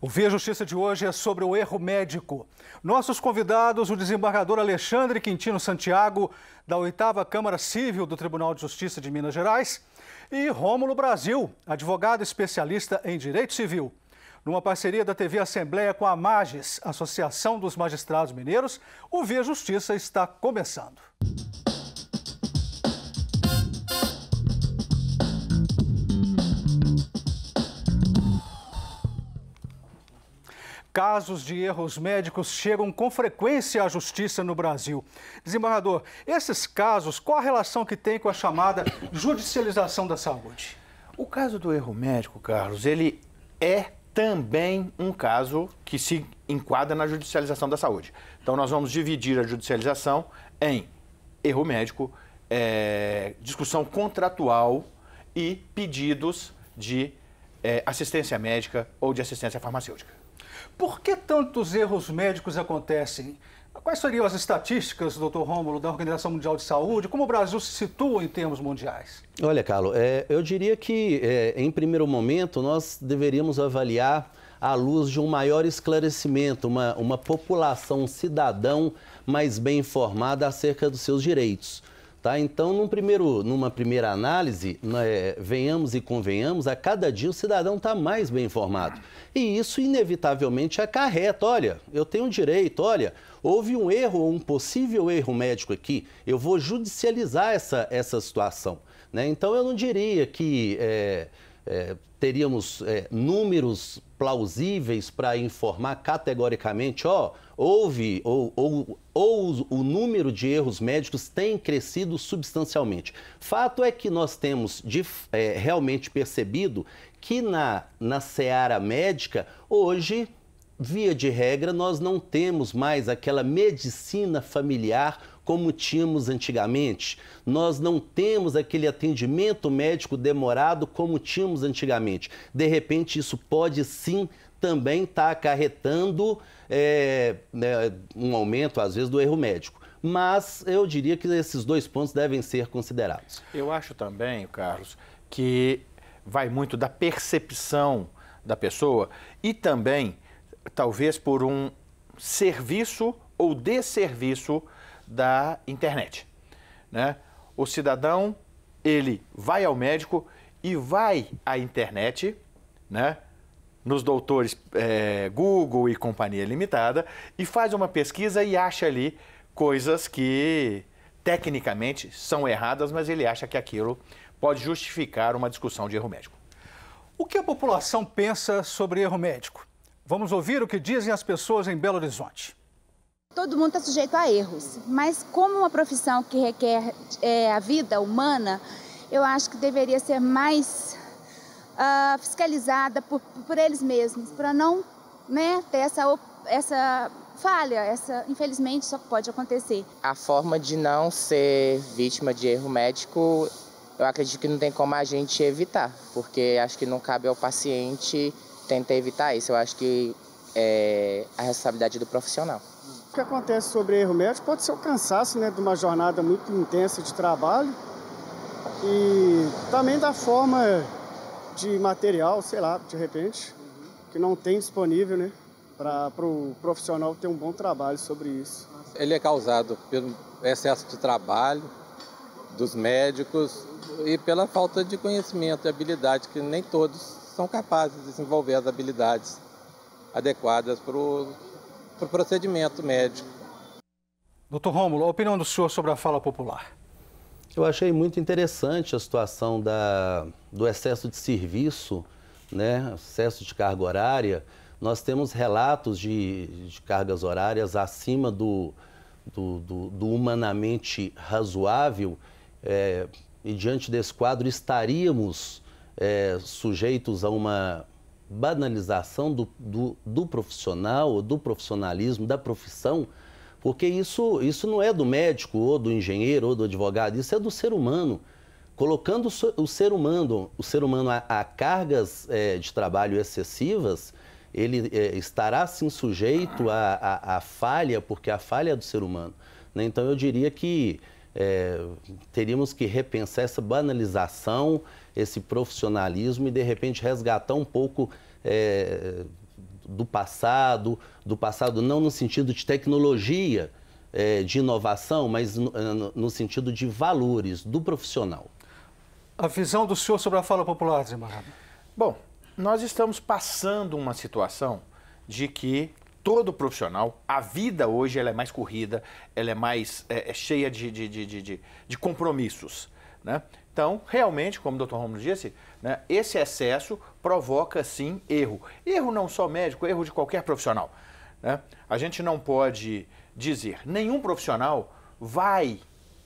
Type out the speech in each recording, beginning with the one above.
O Via Justiça de hoje é sobre o erro médico. Nossos convidados, o desembargador Alexandre Quintino Santiago, da 8ª Câmara Civil do Tribunal de Justiça de Minas Gerais, e Rômulo Brasil, advogado especialista em Direito Civil. Numa parceria da TV Assembleia com a MAGES, Associação dos Magistrados Mineiros, o Via Justiça está começando. Casos de erros médicos chegam com frequência à justiça no Brasil. Desembargador, esses casos, qual a relação que tem com a chamada judicialização da saúde? O caso do erro médico, Carlos, ele é também um caso que se enquadra na judicialização da saúde. Então, nós vamos dividir a judicialização em erro médico, discussão contratual e pedidos de assistência médica ou de assistência farmacêutica. Por que tantos erros médicos acontecem? Quais seriam as estatísticas, doutor Rômulo, da Organização Mundial de Saúde? Como o Brasil se situa em termos mundiais? Olha, Carlos, eu diria que, em primeiro momento, nós deveríamos avaliar à luz de um maior esclarecimento, uma população, um cidadão mais bem informada acerca dos seus direitos. Tá? Então, numa primeira análise, venhamos e convenhamos, a cada dia o cidadão está mais bem informado. E isso, inevitavelmente, acarreta. Olha, eu tenho direito, olha, houve um erro ou um possível erro médico aqui, eu vou judicializar essa situação. Né? Então, eu não diria que teríamos números plausíveis para informar categoricamente, houve ou o número de erros médicos tem crescido substancialmente. Fato é que nós temos realmente percebido que na seara médica, hoje, via de regra, nós não temos mais aquela medicina familiar como tínhamos antigamente. Nós não temos aquele atendimento médico demorado como tínhamos antigamente. De repente, isso pode sim também estar acarretando um aumento, às vezes, do erro médico. Mas eu diria que esses dois pontos devem ser considerados. Eu acho também, Carlos, que vai muito da percepção da pessoa e também, talvez, por um serviço ou desserviço da internet, né? O cidadão, ele vai ao médico e vai à internet, né? Nos doutores Google e Companhia Limitada, e faz uma pesquisa e acha ali coisas que tecnicamente são erradas, mas ele acha que aquilo pode justificar uma discussão de erro médico. O que a população pensa sobre erro médico? Vamos ouvir o que dizem as pessoas em Belo Horizonte. Todo mundo está sujeito a erros, mas como uma profissão que requer a vida humana, eu acho que deveria ser mais fiscalizada por eles mesmos, para não ter essa falha, infelizmente isso pode acontecer. A forma de não ser vítima de erro médico, eu acredito que não tem como a gente evitar, porque acho que não cabe ao paciente tentar evitar isso, eu acho que é a responsabilidade do profissional. O que acontece sobre erro médico pode ser o cansaço, de uma jornada muito intensa de trabalho e também da forma de material, sei lá, de repente, que não tem disponível, para o profissional ter um bom trabalho sobre isso. Ele é causado pelo excesso de trabalho dos médicos e pela falta de conhecimento e habilidade, que nem todos são capazes de desenvolver as habilidades adequadas para o procedimento médico. Doutor Rômulo, a opinião do senhor sobre a fala popular? Eu achei muito interessante a situação do excesso de serviço, excesso de carga horária. Nós temos relatos de cargas horárias acima do humanamente razoável e diante desse quadro estaríamos sujeitos a uma banalização do profissional, do profissionalismo, da profissão, porque isso não é do médico, ou do engenheiro, ou do advogado, isso é do ser humano. Colocando o ser humano a cargas de trabalho excessivas, ele estará sim sujeito à falha, porque a falha é do ser humano. Então eu diria que teríamos que repensar essa banalização, esse profissionalismo e, de repente, resgatar um pouco do passado não no sentido de tecnologia, de inovação, mas no sentido de valores do profissional. A visão do senhor sobre a fala popular, desembargador? Bom, nós estamos passando uma situação de que todo profissional, a vida hoje ela é mais corrida, ela é mais cheia de compromissos, né? Então, realmente, como o Dr. Rômulo disse, né, esse excesso provoca, sim, erro. Erro não só médico, erro de qualquer profissional, né? A gente não pode dizer, nenhum profissional vai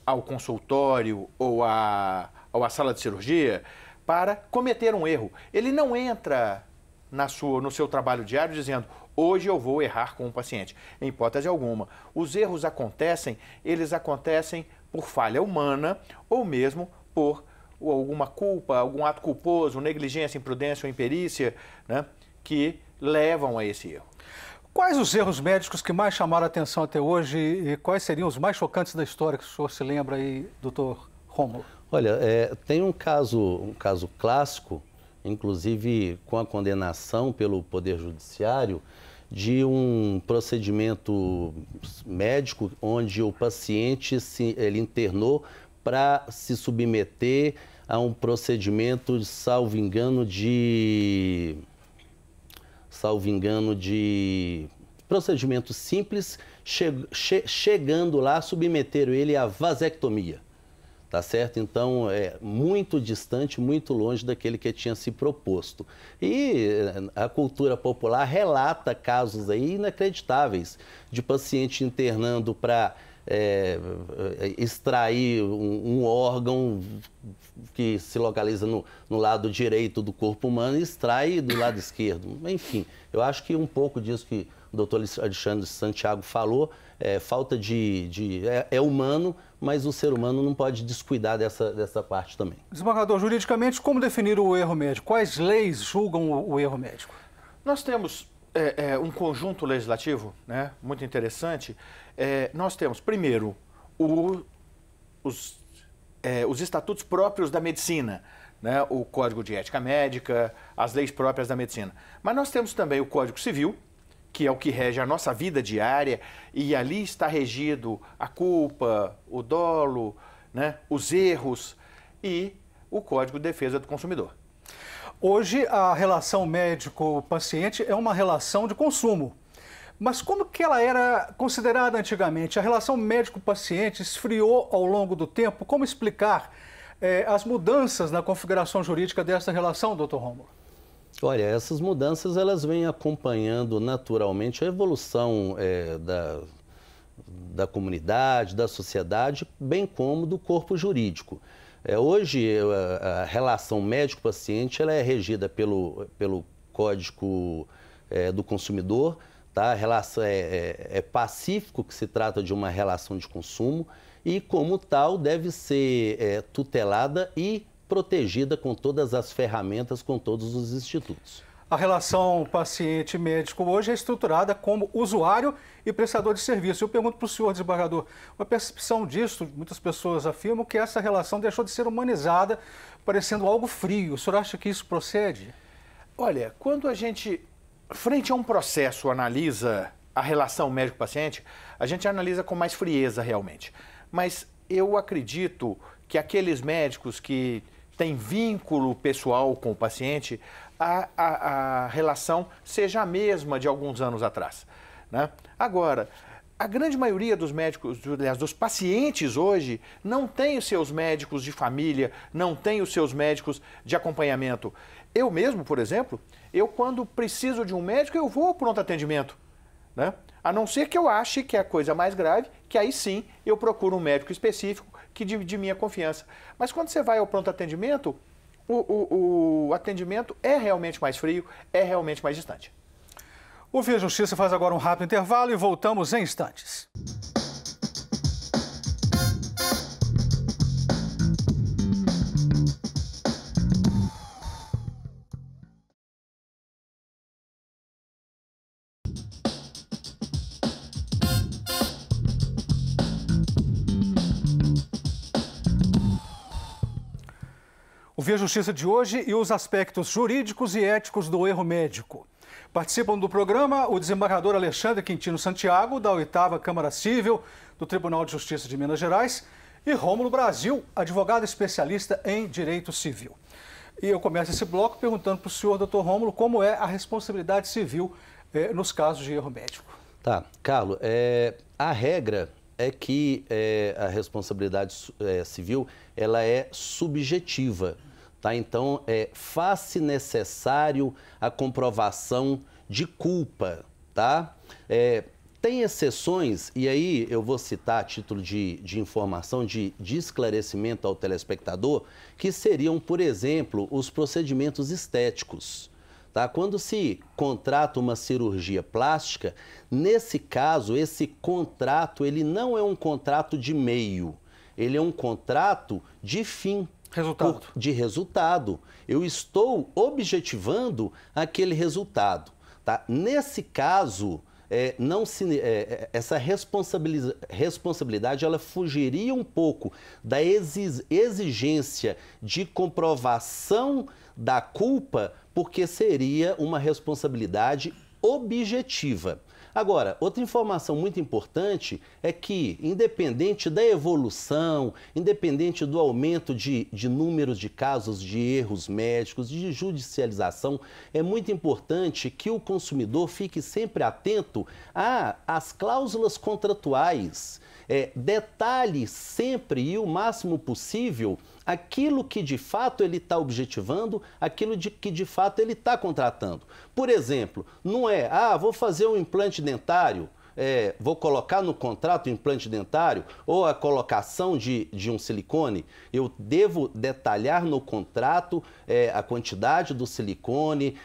ao consultório ou à sala de cirurgia para cometer um erro. Ele não entra no seu trabalho diário dizendo, hoje eu vou errar com o paciente. Em hipótese alguma. Os erros acontecem, eles acontecem por falha humana ou mesmo por alguma culpa, algum ato culposo, negligência, imprudência ou imperícia, né, que levam a esse erro. Quais os erros médicos que mais chamaram a atenção até hoje e quais seriam os mais chocantes da história que o senhor se lembra aí, doutor Rômulo? Olha, tem um caso clássico, inclusive com a condenação pelo Poder Judiciário, de um procedimento médico onde o paciente ele internou para se submeter a um procedimento, salvo engano, de procedimento simples, chegando lá, submeteram ele à vasectomia. Tá certo? Então, é muito distante, muito longe daquele que tinha se proposto. E a cultura popular relata casos aí inacreditáveis de paciente internando para extrair um órgão que se localiza no lado direito do corpo humano e extrai do lado esquerdo. Enfim, eu acho que um pouco disso que o doutor Alexandre Santiago falou, falta é humano, mas o ser humano não pode descuidar dessa parte também. Desembargador, juridicamente, como definir o erro médico? Quais leis julgam o erro médico? Nós temos um conjunto legislativo, né, muito interessante. Nós temos, primeiro, os estatutos próprios da medicina, né, o Código de Ética Médica, as leis próprias da medicina. Mas nós temos também o Código Civil, que é o que rege a nossa vida diária, e ali está regido a culpa, o dolo, né, os erros e o Código de Defesa do Consumidor. Hoje, a relação médico-paciente é uma relação de consumo. Mas como que ela era considerada antigamente? A relação médico-paciente esfriou ao longo do tempo? Como explicar as mudanças na configuração jurídica dessa relação, doutor Rômulo? Olha, essas mudanças elas vêm acompanhando naturalmente a evolução da comunidade, da sociedade, bem como do corpo jurídico. Hoje, a relação médico-paciente ela é regida pelo Código do Consumidor, tá? A relação é pacífico, que se trata de uma relação de consumo e, como tal, deve ser tutelada e protegida com todas as ferramentas, com todos os institutos. A relação paciente-médico hoje é estruturada como usuário e prestador de serviço. Eu pergunto para o senhor, desembargador, a percepção disso, muitas pessoas afirmam que essa relação deixou de ser humanizada, parecendo algo frio. O senhor acha que isso procede? Olha, quando a gente, frente a um processo, analisa a relação médico-paciente, a gente analisa com mais frieza realmente. Mas eu acredito que aqueles médicos que têm vínculo pessoal com o paciente, a relação seja a mesma de alguns anos atrás, né? Agora, a grande maioria dos médicos, aliás, dos pacientes hoje, não tem os seus médicos de família, não tem os seus médicos de acompanhamento. Eu mesmo, por exemplo, quando preciso de um médico, eu vou ao pronto atendimento, né? A não ser que eu ache que é a coisa mais grave, que aí sim eu procuro um médico específico que de minha confiança. Mas quando você vai ao pronto atendimento, o atendimento é realmente mais frio, é realmente mais distante. O Via Justiça faz agora um rápido intervalo e voltamos em instantes. O Via Justiça de hoje e os aspectos jurídicos e éticos do erro médico. Participam do programa o desembargador Alexandre Quintino Santiago, da 8ª Câmara Civil do Tribunal de Justiça de Minas Gerais, e Rômulo Brasil, advogado especialista em direito civil. E eu começo esse bloco perguntando para o senhor, doutor Rômulo, como é a responsabilidade civil nos casos de erro médico. Tá, Carlos, a regra é que a responsabilidade civil ela é subjetiva. Tá? Então, faz-se necessário a comprovação de culpa. Tá? Tem exceções, e aí eu vou citar a título de informação, de esclarecimento ao telespectador, que seriam, por exemplo, os procedimentos estéticos. Tá? Quando se contrata uma cirurgia plástica, nesse caso, esse contrato ele não é um contrato de meio, ele é um contrato de fim. De resultado. Eu estou objetivando aquele resultado. Tá? Nesse caso, essa responsabilidade ela fugiria um pouco da exigência de comprovação da culpa, porque seria uma responsabilidade objetiva. Agora, outra informação muito importante é que, independente da evolução, independente do aumento de números de casos de erros médicos, de judicialização, é muito importante que o consumidor fique sempre atento às cláusulas contratuais. Detalhe sempre e o máximo possível aquilo que de fato ele está objetivando, aquilo que de fato ele está contratando. Por exemplo, não é, vou fazer um implante dentário, vou colocar no contrato o implante dentário ou a colocação de um silicone. Eu devo detalhar no contrato a quantidade do silicone,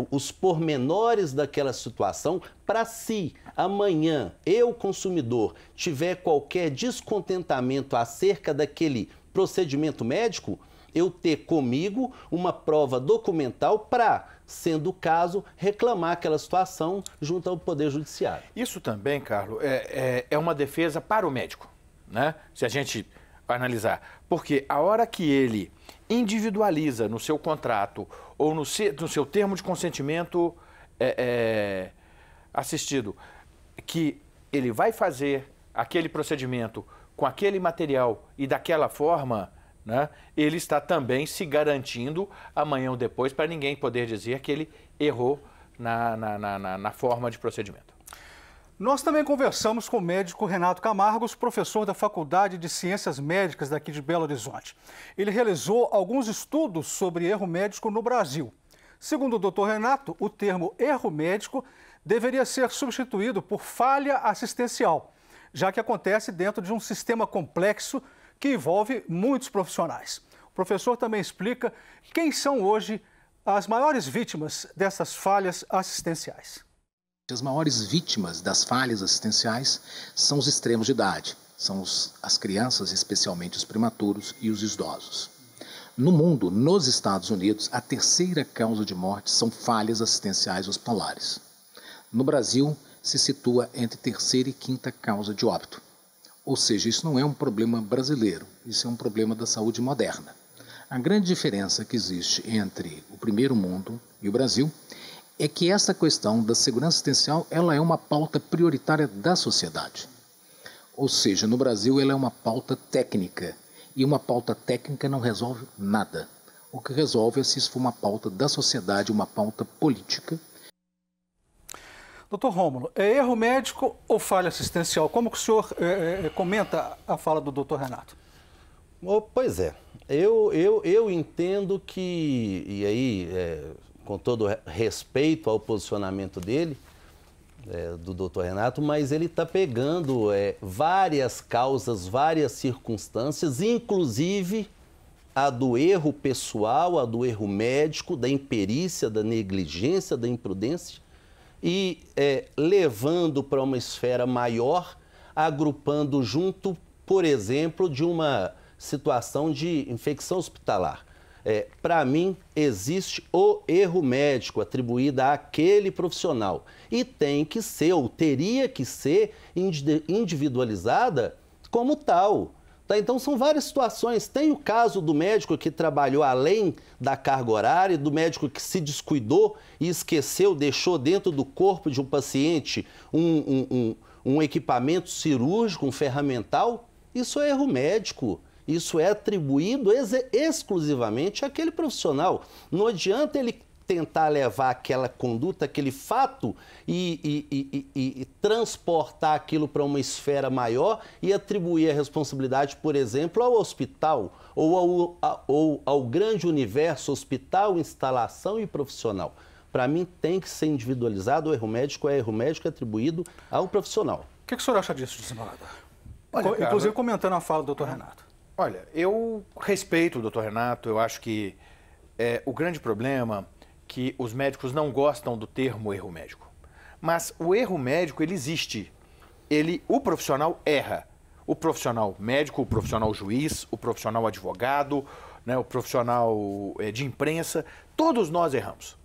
os pormenores daquela situação, para se amanhã eu, consumidor, tiver qualquer descontentamento acerca daquele procedimento médico, eu ter comigo uma prova documental para, sendo o caso, reclamar aquela situação junto ao Poder Judiciário. Isso também, Carlos, é uma defesa para o médico, né? Se a gente analisar. Porque a hora que ele individualiza no seu contrato ou no seu termo de consentimento assistido que ele vai fazer aquele procedimento com aquele material e daquela forma, né, ele está também se garantindo amanhã ou depois para ninguém poder dizer que ele errou na forma de procedimento. Nós também conversamos com o médico Renato Camargos, professor da Faculdade de Ciências Médicas daqui de Belo Horizonte. Ele realizou alguns estudos sobre erro médico no Brasil. Segundo o doutor Renato, o termo erro médico deveria ser substituído por falha assistencial, já que acontece dentro de um sistema complexo que envolve muitos profissionais. O professor também explica quem são hoje as maiores vítimas dessas falhas assistenciais. As maiores vítimas das falhas assistenciais são os extremos de idade, são as crianças, especialmente os prematuros e os idosos. No mundo, nos Estados Unidos, a terceira causa de morte são falhas assistenciais hospitalares. No Brasil, se situa entre terceira e quinta causa de óbito. Ou seja, isso não é um problema brasileiro, isso é um problema da saúde moderna. A grande diferença que existe entre o primeiro mundo e o Brasil é que essa questão da segurança assistencial ela é uma pauta prioritária da sociedade. Ou seja, no Brasil ela é uma pauta técnica, e uma pauta técnica não resolve nada. O que resolve é se isso for uma pauta da sociedade, uma pauta política. Doutor Rômulo, é erro médico ou falha assistencial? Como que o senhor comenta a fala do doutor Renato? Pois é, eu entendo que, e aí, com todo respeito ao posicionamento dele, do doutor Renato, mas ele está pegando várias causas, várias circunstâncias, inclusive a do erro pessoal, a do erro médico, da imperícia, da negligência, da imprudência, e levando para uma esfera maior, agrupando junto, por exemplo, de uma situação de infecção hospitalar. Para mim, existe o erro médico atribuído àquele profissional e tem que ser, ou teria que ser, individualizada como tal. Tá? Então, são várias situações. Tem o caso do médico que trabalhou além da carga horária, do médico que se descuidou e esqueceu, deixou dentro do corpo de um paciente um equipamento cirúrgico, um ferramental. Isso é erro médico. Isso é atribuído exclusivamente àquele profissional. Não adianta ele tentar levar aquela conduta, aquele fato e transportar aquilo para uma esfera maior e atribuir a responsabilidade, por exemplo, ao hospital ou ao grande universo hospital, instalação e profissional. Para mim, tem que ser individualizado. O erro médico é atribuído ao profissional. O que o senhor acha disso, desembargador? Olha, inclusive comentando a fala do doutor Renato. Olha, eu respeito o doutor Renato, eu acho que o grande problema que os médicos não gostam do termo erro médico. Mas o erro médico, ele existe. O profissional erra. O profissional médico, o profissional juiz, o profissional advogado, né, o profissional de imprensa, todos nós erramos.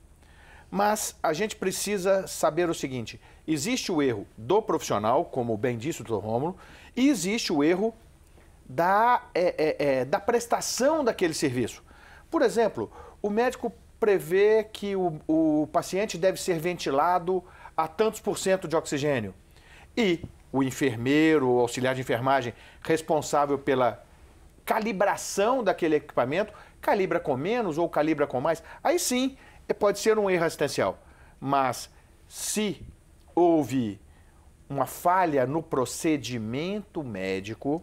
Mas a gente precisa saber o seguinte, existe o erro do profissional, como bem disse o doutor Rômulo, e existe o erro da prestação daquele serviço. Por exemplo, o médico prevê que o paciente deve ser ventilado a tantos % de oxigênio. E o enfermeiro, o auxiliar de enfermagem, responsável pela calibração daquele equipamento, calibra com menos ou calibra com mais. Aí sim, pode ser um erro assistencial. Mas se houve uma falha no procedimento médico,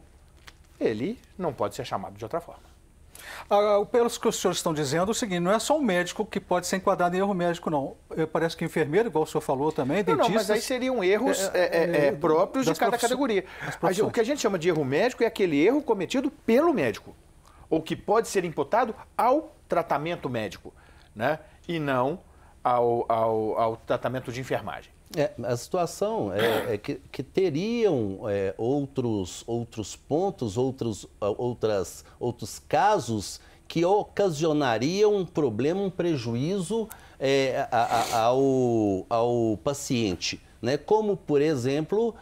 ele não pode ser chamado de outra forma. Pelos que os senhores estão dizendo, o seguinte, não é só o médico que pode ser enquadrado em erro médico, não. Parece que enfermeiro, igual o senhor falou também, dentistas... Não, mas aí seriam erros próprios de cada categoria. O que a gente chama de erro médico é aquele erro cometido pelo médico, ou que pode ser imputado ao tratamento médico, né? E não ao tratamento de enfermagem. A situação é que teriam outros pontos, outros casos que ocasionariam um problema, um prejuízo ao paciente, né? Como, por exemplo,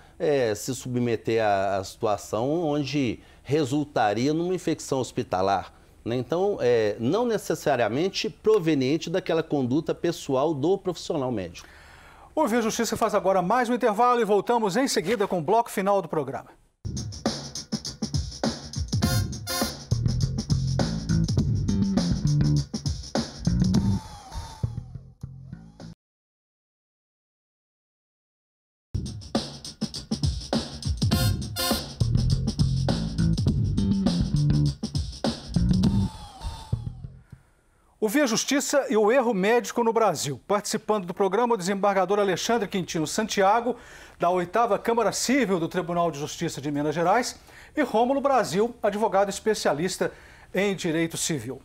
se submeter à situação onde resultaria numa infecção hospitalar. Né? Então, não necessariamente proveniente daquela conduta pessoal do profissional médico. O Via Justiça faz agora mais um intervalo e voltamos em seguida com o bloco final do programa. O Via Justiça e o erro médico no Brasil. Participando do programa, o desembargador Alexandre Quintino Santiago, da 8ª Câmara Civil do Tribunal de Justiça de Minas Gerais, e Rômulo Brasil, advogado especialista em direito civil.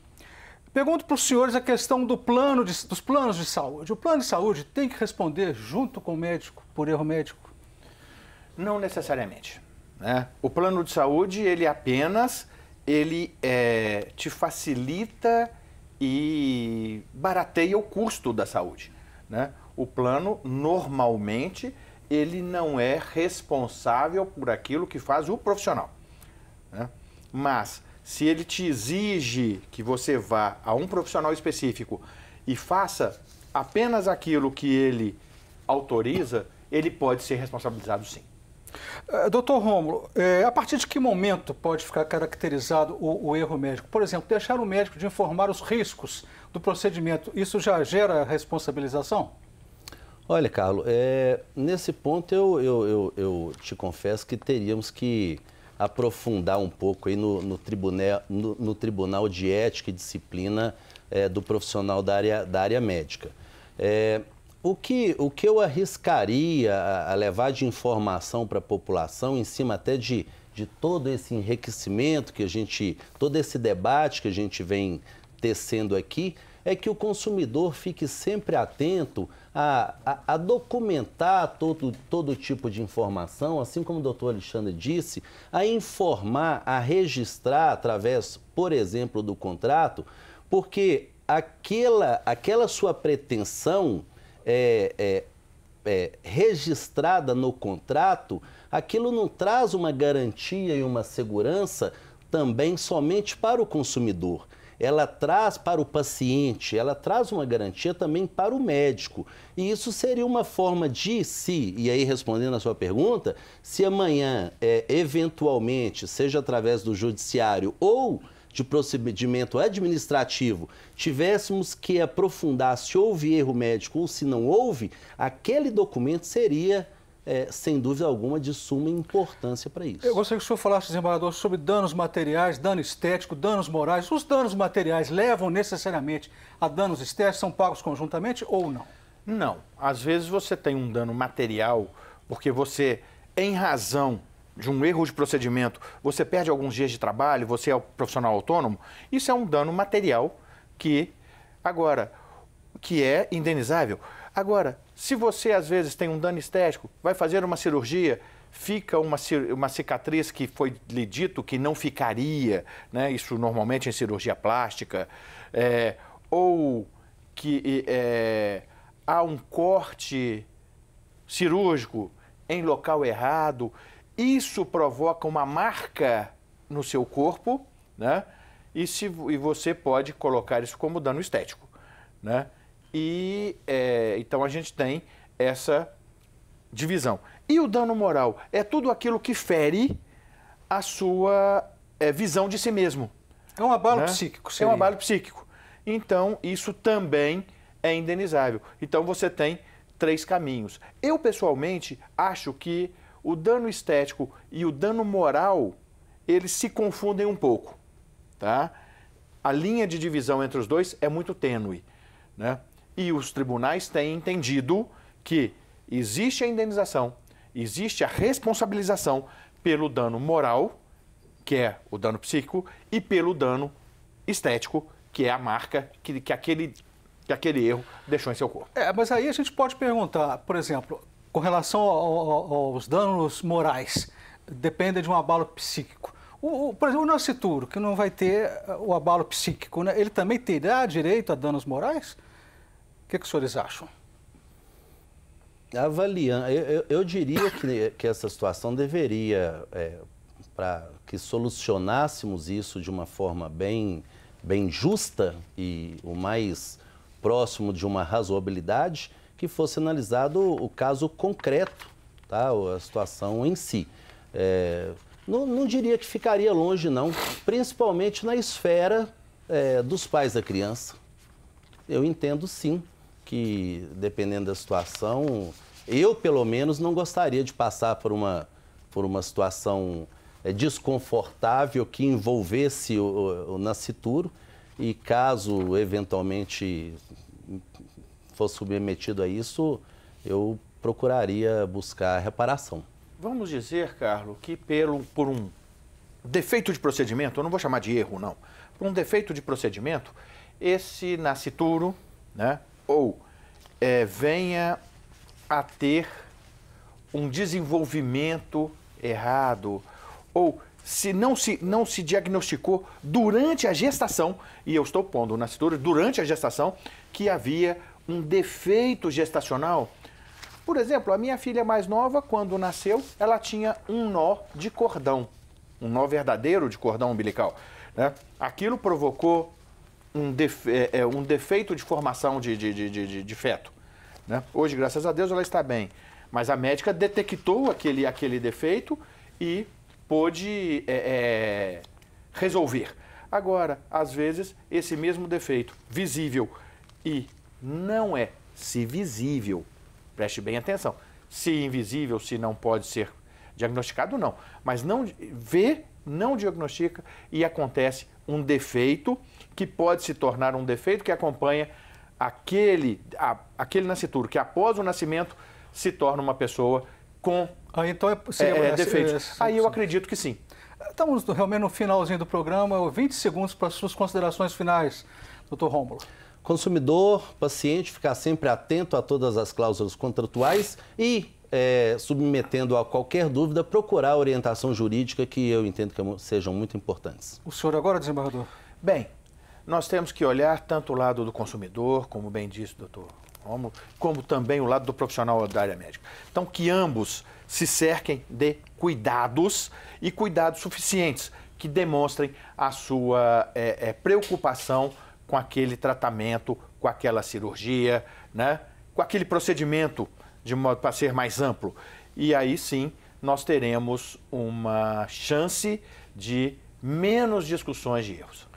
Pergunto para os senhores a questão dos planos de saúde. O plano de saúde tem que responder junto com o médico por erro médico? Não necessariamente, né? O plano de saúde, ele apenas te facilita e barateia o custo da saúde, né? O plano, normalmente, ele não é responsável por aquilo que faz o profissional, né? Mas, se ele te exige que você vá a um profissional específico e faça apenas aquilo que ele autoriza, ele pode ser responsabilizado sim. Doutor Rômulo, a partir de que momento pode ficar caracterizado o erro médico? Por exemplo, deixar o médico de informar os riscos do procedimento, isso já gera responsabilização? Olha, Carlos, nesse ponto eu te confesso que teríamos que aprofundar um pouco aí no Tribunal de Ética e Disciplina do profissional da área médica. O que eu arriscaria a levar de informação para a população, em cima até de todo esse enriquecimento todo esse debate que a gente vem tecendo aqui, é que o consumidor fique sempre atento a documentar todo tipo de informação, assim como o doutor Alexandre disse, a informar, a registrar através, por exemplo, do contrato, porque aquela sua pretensão registrada no contrato, aquilo não traz uma garantia e uma segurança também somente para o consumidor. Ela traz para o paciente, ela traz uma garantia também para o médico. E isso seria uma forma de, e aí respondendo a sua pergunta, se amanhã, eventualmente, seja através do judiciário ou de procedimento administrativo, tivéssemos que aprofundar se houve erro médico ou se não houve, aquele documento seria, sem dúvida alguma, de suma importância para isso. Eu gostaria que o senhor falasse, desembargador, sobre danos materiais, dano estético, danos morais. Os danos materiais levam necessariamente a danos estéticos? São pagos conjuntamente ou não? Não. Às vezes você tem um dano material porque você, em razão de um erro de procedimento, você perde alguns dias de trabalho, você é um profissional autônomo. Isso é um dano material que é indenizável. Agora, se você às vezes tem um dano estético, vai fazer uma cirurgia, fica uma cicatriz que foi lhe dito que não ficaria, né? Isso normalmente em cirurgia plástica, ou que há um corte cirúrgico em local errado, isso provoca uma marca no seu corpo, né? E você pode colocar isso como dano estético, né? Então a gente tem essa divisão. E o dano moral é tudo aquilo que fere a sua visão de si mesmo. É um abalo, né? psíquico, seria. É um abalo psíquico. Então isso também é indenizável. Então você tem 3 caminhos. Eu pessoalmente acho que o dano estético e o dano moral, eles se confundem um pouco, tá? A linha de divisão entre os dois é muito tênue, né? E os tribunais têm entendido que existe a indenização, existe a responsabilização pelo dano moral, que é o dano psíquico, e pelo dano estético, que é a marca que aquele erro deixou em seu corpo. Mas aí a gente pode perguntar, por exemplo, com relação aos danos morais, depende de um abalo psíquico. Por exemplo, o nascituro, que não vai ter o abalo psíquico, né? Ele também terá direito a danos morais? O que os senhores acham? Avaliando, eu diria que essa situação deveria, para que solucionássemos isso de uma forma bem justa e o mais próximo de uma razoabilidade, que fosse analisado o caso concreto, tá? A situação em si. Não diria que ficaria longe, não, principalmente na esfera dos pais da criança. Eu entendo, sim, que dependendo da situação, eu, pelo menos, não gostaria de passar por uma situação desconfortável que envolvesse o nascituro e, caso eventualmente fosse submetido a isso, eu procuraria buscar reparação. Vamos dizer, Carlos, que por um defeito de procedimento, eu não vou chamar de erro, não, por um defeito de procedimento, esse nascituro, né, ou venha a ter um desenvolvimento errado, ou se não se diagnosticou durante a gestação, e eu estou pondo o nascituro durante a gestação, que havia um defeito gestacional. Por exemplo, a minha filha mais nova, quando nasceu, ela tinha um nó de cordão, um nó verdadeiro de cordão umbilical, né? Aquilo provocou um defeito de formação de feto, né? Hoje, graças a Deus, ela está bem, mas a médica detectou aquele defeito e pôde resolver. Agora, às vezes, esse mesmo defeito visível e não é, se visível, preste bem atenção, se invisível, se não pode ser diagnosticado, não, mas não vê, não diagnostica e acontece um defeito que pode se tornar um defeito que acompanha aquele nascituro, que após o nascimento se torna uma pessoa com defeitos. Aí eu acredito que sim. Estamos realmente no finalzinho do programa, 20 segundos para as suas considerações finais, doutor Rômulo. Consumidor, paciente, ficar sempre atento a todas as cláusulas contratuais e, submetendo a qualquer dúvida, procurar a orientação jurídica, que eu entendo que sejam muito importantes. O senhor agora, desembargador? Bem, nós temos que olhar tanto o lado do consumidor, como bem disse o doutor como também o lado do profissional da área médica. Então, que ambos se cerquem de cuidados e cuidados suficientes, que demonstrem a sua preocupação com aquele tratamento, com aquela cirurgia, né? Com aquele procedimento, de modo para ser mais amplo. E aí sim, nós teremos uma chance de menos discussões de erros.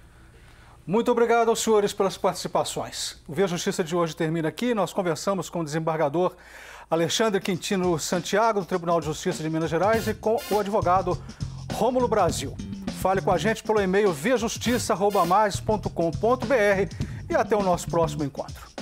Muito obrigado aos senhores pelas participações. O Via Justiça de hoje termina aqui. Nós conversamos com o desembargador Alexandre Quintino Santiago, do Tribunal de Justiça de Minas Gerais, e com o advogado Rômulo Brasil. Fale com a gente pelo e-mail viajustiça@mais.com.br e até o nosso próximo encontro.